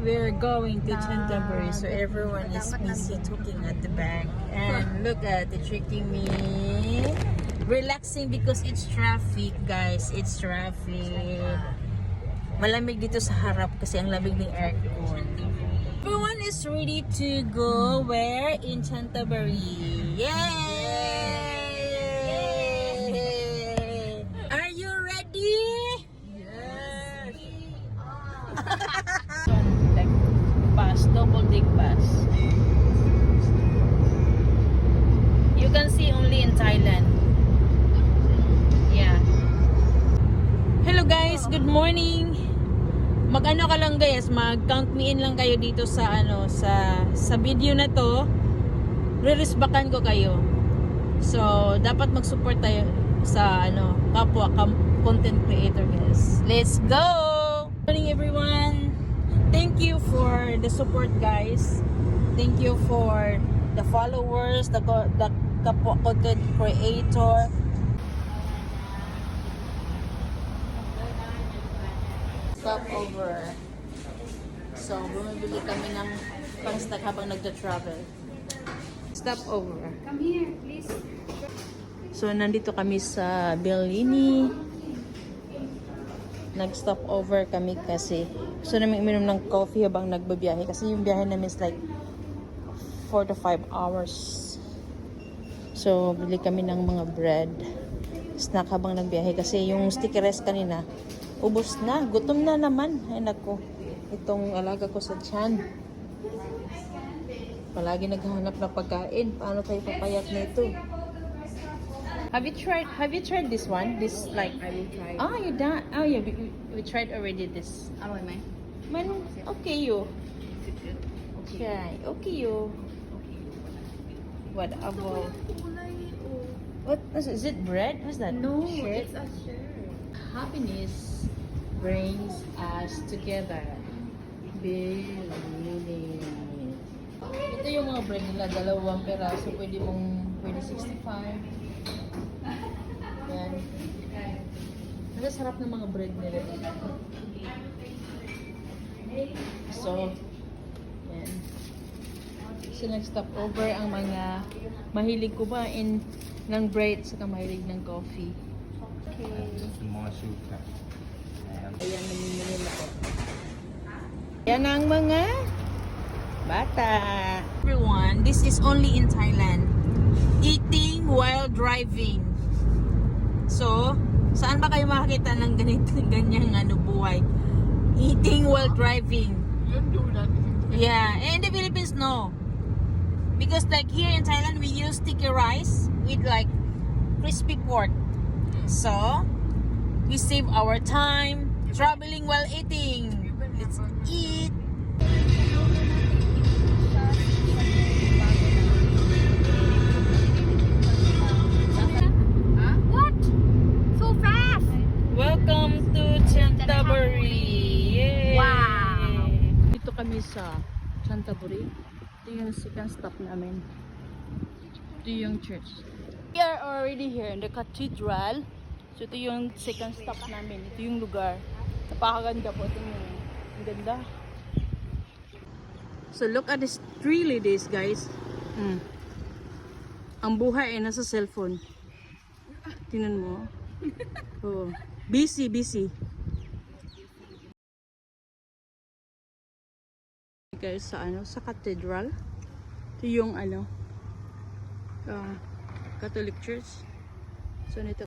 we're going to Canterbury, so everyone is busy talking at the back. And look at it, tricking me. Relaxing because it's traffic, guys. It's traffic. Malamig dito sa harap kasi ang lamig ng aircon. Everyone is ready to go where? In Canterbury. Yay! Are you ready? Yes! Like bus, double deck bus. You can see only in Thailand. Yeah. Hello guys, good morning. Mag-ano ka lang guys, mag-count me in lang kayo dito sa sa video na to. Re-resbakan ko kayo. So, dapat mag-support tayo sa kapwa content creator guys. Let's go. Good morning everyone. Thank you for the support guys. Thank you for the followers, the kapwa content creator. Stop over. So, bumibili kami ng pang-snack habang nagta-travel. Stop over. Come here, please. So, nandito kami sa Bellini. Nag-stop over kami kasi gusto namin uminom ng coffee habang nagbabiyahe kasi yung biyahe namin is like 4 to 5 hours. So, bili kami ng mga bread, snack habang nagbiyahe kasi yung sticky rice kanina ubos na, gutom na naman. Ay nako, itong alaga ko sa tiyan palagi naghahanap ng pagkain. Paano tayo papayat nito? Have you tried this one? This like I will try. ah, you done? Oh yeah, we tried already this. Aroyไหม Man, okay you. Try. Okay you. What about what is it, bread? What's that? No, Shirt? it's a shirt. Happiness brings us together. Believe. Ito yung mga bread nila, 2 peraso, pwede 65. Yan. Ang sarap ng mga bread nila dito. So, yan. So, nag-stop over ang mga mahilig kumain ng bread saka mahilig ng coffee. Ayan, namimili na ako. Yan ang mga bata. Everyone, this is only in Thailand. Eating while driving. So, saan ba kayo makakita ng ganyang buhay? Eating while driving. You do that. Yeah, and in the Philippines, no. Because like here in Thailand, we use sticky rice with like crispy pork. So, we save our time traveling while eating. Let's eat. What? So fast! Welcome to Canterbury. Yay! Wow! Dito kami sa Canterbury. Ito yung second stop namin. Ito yung church. We are already here in the cathedral. So ito yung second stop namin. Ito yung lugar. Napakaganda po. Ito yung ang ganda. So look at these 3 ladies guys. Ang buhay ay nasa cellphone. Tingnan mo. Oh. Busy. Guys, sa cathedral. Ito yung Catholic Church. So nito